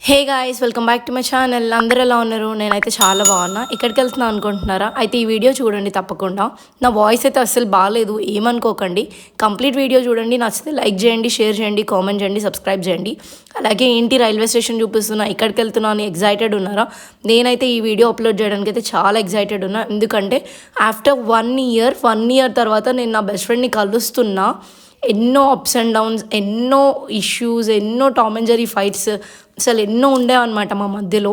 Hey guys, welcome back to my channel. అందరూ ఎలా ఉన్నారు? నేనైతే చాలా బాగున్నా. ఎక్కడికి వెళ్తున్నా అనుకుంటున్నారా? అయితే ఈ వీడియో చూడండి తప్పకుండా. నా వాయిస్ అయితే అస్సలు బాగాలేదు, ఏమనుకోకండి. కంప్లీట్ వీడియో చూడండి, నచ్చితే లైక్ చేయండి, షేర్ చేయండి, కామెంట్ చేయండి, సబ్స్క్రైబ్ చేయండి. అలాగే ఏంటి రైల్వే స్టేషన్ చూపిస్తున్నా, ఎక్కడికి వెళ్తున్నా అని ఎగ్జైటెడ్ ఉన్నారా? నేనైతే ఈ వీడియో అప్లోడ్ చేయడానికి అయితే చాలా ఎగ్జైటెడ్ ఉన్నా. ఎందుకంటే ఆఫ్టర్ 1 ఇయర్ తర్వాత నేను నా బెస్ట్ ఫ్రెండ్ని కలుస్తున్నా. ఎన్నో అప్స్ అండ్ డౌన్స్, ఎన్నో ఇష్యూస్, ఎన్నో టామ్ అండ్ జెర్రీ ఫైట్స్ అసలు ఎన్నో ఉండేవన్నమాట మా మధ్యలో.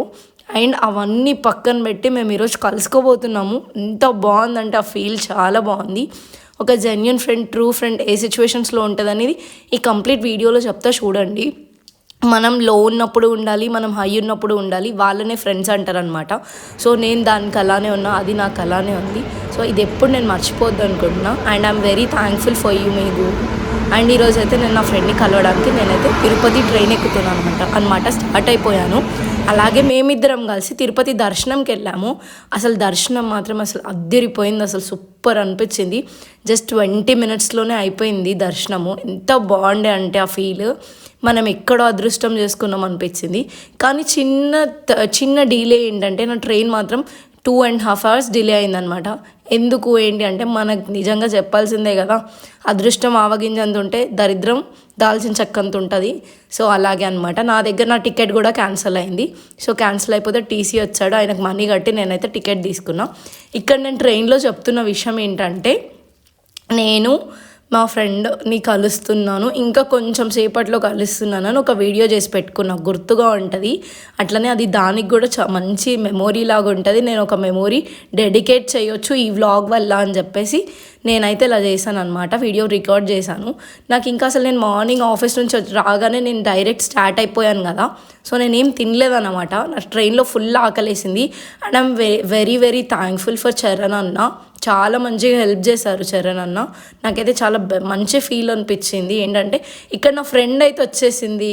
అండ్ అవన్నీ పక్కన పెట్టి మేము ఈరోజు కలుసుకోబోతున్నాము. ఎంత బాగుందంటే ఆ ఫీల్ చాలా బాగుంది. ఒక జెన్యూన్ ఫ్రెండ్, ట్రూ ఫ్రెండ్ ఏ సిచ్యువేషన్స్లో ఉంటుంది అనేది ఈ కంప్లీట్ వీడియోలో చెప్తా చూడండి. మనం లో ఉన్నప్పుడు ఉండాలి, మనం హై ఉన్నప్పుడు ఉండాలి, వాళ్ళనే ఫ్రెండ్స్ అంటారనమాట. సో నేను దానికి అలానే ఉన్నా, అది నాకు అలానే ఉంది. సో ఇది ఎప్పుడు నేను మర్చిపోద్దు అనుకుంటున్నా. And I'm very thankful for you మీకు. అండ్ ఈరోజు అయితే నేను నా ఫ్రెండ్ని కలవడానికి నేనైతే తిరుపతి ట్రైన్ ఎక్కుతున్నాను అనమాట. స్టార్ట్ అయిపోయాను. అలాగే మేమిద్దరం కలిసి తిరుపతి దర్శనంకి వెళ్ళాము. అసలు దర్శనం మాత్రం అసలు అద్దరిపోయింది, అసలు సూపర్ అనిపించింది. జస్ట్ 20 మినిట్స్లోనే అయిపోయింది దర్శనము. ఎంత బాగుండే అంటే ఆ ఫీల్ మనం ఎక్కడో అదృష్టం చేసుకున్నాం అనిపించింది. కానీ చిన్న డీలే ఏంటంటే నా ట్రైన్ మాత్రం 2.5 hours డిలే అయిందనమాట. ఎందుకు ఏంటి అంటే మనకు నిజంగా చెప్పాల్సిందే కదా, అదృష్టం ఆవగింజంత ఉంటే దరిద్రం దాల్చిన చెక్కంత ఉంటుంది. సో అలాగే అనమాట. నా దగ్గర నా టికెట్ కూడా క్యాన్సిల్ అయింది. సో క్యాన్సిల్ అయిపోతే టీసీ వచ్చాడు, ఆయనకు మనీ కట్టి నేనైతే టికెట్ తీసుకున్నా. ఇక్కడ నేను ట్రైన్లో చెప్తున్న విషయం ఏంటంటే, నేను మా ఫ్రెండ్ని కలుస్తున్నాను, ఇంకా కొంచెం సేపట్లో కలుస్తున్నాను అని ఒక వీడియో చేసి పెట్టుకున్నా, గుర్తుగా ఉంటుంది. అట్లనే అది దానికి కూడా మంచి మెమొరీ లాగా ఉంటుంది. నేను ఒక మెమొరీ డెడికేట్ చేయొచ్చు ఈ వ్లాగ్ వల్ల అని చెప్పేసి నేనైతే ఇలా చేశాను అనమాట. వీడియో రికార్డ్ చేశాను. నాకు ఇంకా అసలు నేను మార్నింగ్ ఆఫీస్ నుంచి రాగానే నేను డైరెక్ట్ స్టార్ట్ అయిపోయాను కదా. సో నేనేం తినలేదన్నమాట. నా ట్రైన్లో ఫుల్ ఆకలేసింది. And I'm very very thankful for Charan అన్న. చాలా మంచిగా హెల్ప్ చేశారు చరణ్ అన్న. నాకైతే చాలా మంచి ఫీల్ అనిపించింది. ఏంటంటే ఇక్కడ నా ఫ్రెండ్ అయితే వచ్చేసింది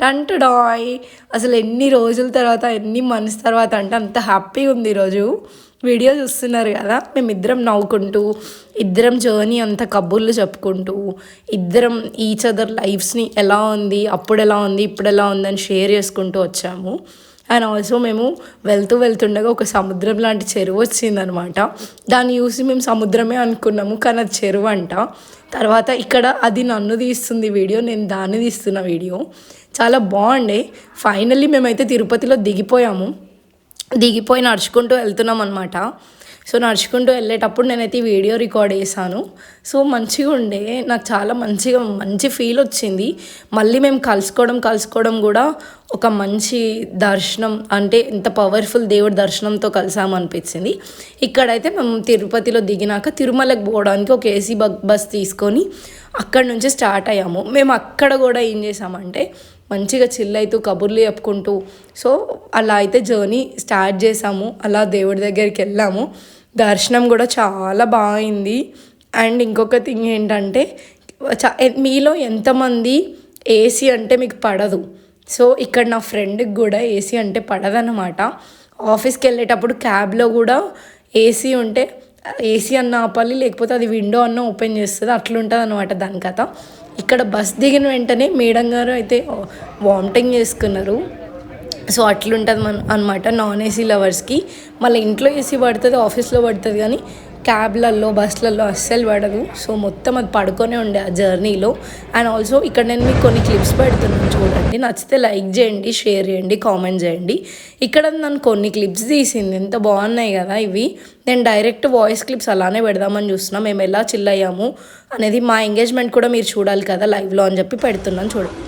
టంటడాయ్. అసలు ఎన్ని రోజుల తర్వాత, ఎన్ని మంత్స్ తర్వాత అంటే అంత హ్యాపీగా ఉంది ఈరోజు. వీడియో చూస్తున్నారు కదా, మేమిద్దరం నవ్వుకుంటూ, ఇద్దరం జర్నీ అంతా కబుర్లు చెప్పుకుంటూ, ఇద్దరం ఈచ్ అదర్ లైఫ్స్ని ఎలా ఉంది, అప్పుడు ఎలా ఉంది, ఇప్పుడు ఎలా ఉందని షేర్ చేసుకుంటూ వచ్చాము. అండ్ ఆల్సో మేము వెళ్తుండగా ఒక సముద్రం లాంటి చెరువు వచ్చిందనమాట. దాన్ని చూసి మేము సముద్రమే అనుకున్నాము, కానీ అది చెరువు అంట. తర్వాత ఇక్కడ అది నన్ను తీస్తుంది వీడియో, నేను దాన్ని తీస్తున్న వీడియో. చాలా బాగుండే. ఫైనల్లీ మేమైతే తిరుపతిలో దిగిపోయి నడుచుకుంటూ వెళ్తున్నాం అనమాట. సో నడుచుకుంటూ వెళ్ళేటప్పుడు నేనైతే ఈ వీడియో రికార్డ్ చేశాను. సో మంచిగా ఉండే, నాకు చాలా మంచి ఫీల్ వచ్చింది. మళ్ళీ మేము కలుసుకోవడం కూడా ఒక మంచి దర్శనం, అంటే ఎంత పవర్ఫుల్ దేవుడి దర్శనంతో కలిసాము అనిపించింది. ఇక్కడైతే మేము తిరుపతిలో దిగినాక తిరుమలకి పోవడానికి ఒక ఏసీ బస్ తీసుకొని అక్కడ నుంచి స్టార్ట్ అయ్యాము. మేము అక్కడ కూడా ఏం చేసామంటే మంచిగా చిల్ అవుతూ కబుర్లు చెప్పుకుంటూ, సో అలా అయితే జర్నీ స్టార్ట్ చేసాము. అలా దేవుడి దగ్గరికి వెళ్ళాము. దర్శనం కూడా చాలా బాగుంది. అండ్ ఇంకొక థింగ్ ఏంటంటే, మీలో ఎంతమంది ఏసీ అంటే మీకు పడదు? సో ఇక్కడ నా ఫ్రెండ్కి కూడా ఏసీ అంటే పడదన్నమాట. ఆఫీస్కి వెళ్ళేటప్పుడు క్యాబ్లో కూడా ఏసీ ఉంటే ఏసీ అన్న ఆపాలి, లేకపోతే అది విండో అన్న ఓపెన్ చేస్తుంది, అట్లుంటుంది అనమాట దాని కథ. ఇక్కడ బస్ దిగిన వెంటనే మేడం గారు అయితే వామిటింగ్ చేసుకున్నారు. సో అట్లుంటుంది అనమాట నాన్ ఏసీ లవర్స్కి. మళ్ళీ ఇంట్లో ఏసీ పడుతుంది, ఆఫీస్లో పడుతుంది, కానీ క్యాబ్లలో, బస్లలో అస్సలు పడదు. సో మొత్తం అది పడుకొనే ఉండే ఆ జర్నీలో. అండ్ ఆల్సో ఇక్కడ నేను మీకు కొన్ని క్లిప్స్ పెడుతున్నాను చూడండి. నచ్చితే లైక్ చేయండి, షేర్ చేయండి, కామెంట్ చేయండి. ఇక్కడ నన్ను కొన్ని క్లిప్స్ తీసింది, ఎంత బాగున్నాయి కదా ఇవి. నేను డైరెక్ట్ వాయిస్ క్లిప్స్ అలానే పెడదామని చూస్తున్నాను. మేము ఎలా చిల్ అయ్యాము అనేది, మా ఎంగేజ్మెంట్ కూడా మీరు చూడాలి కదా లైవ్లో అని చెప్పి పెడుతున్నాను చూడండి.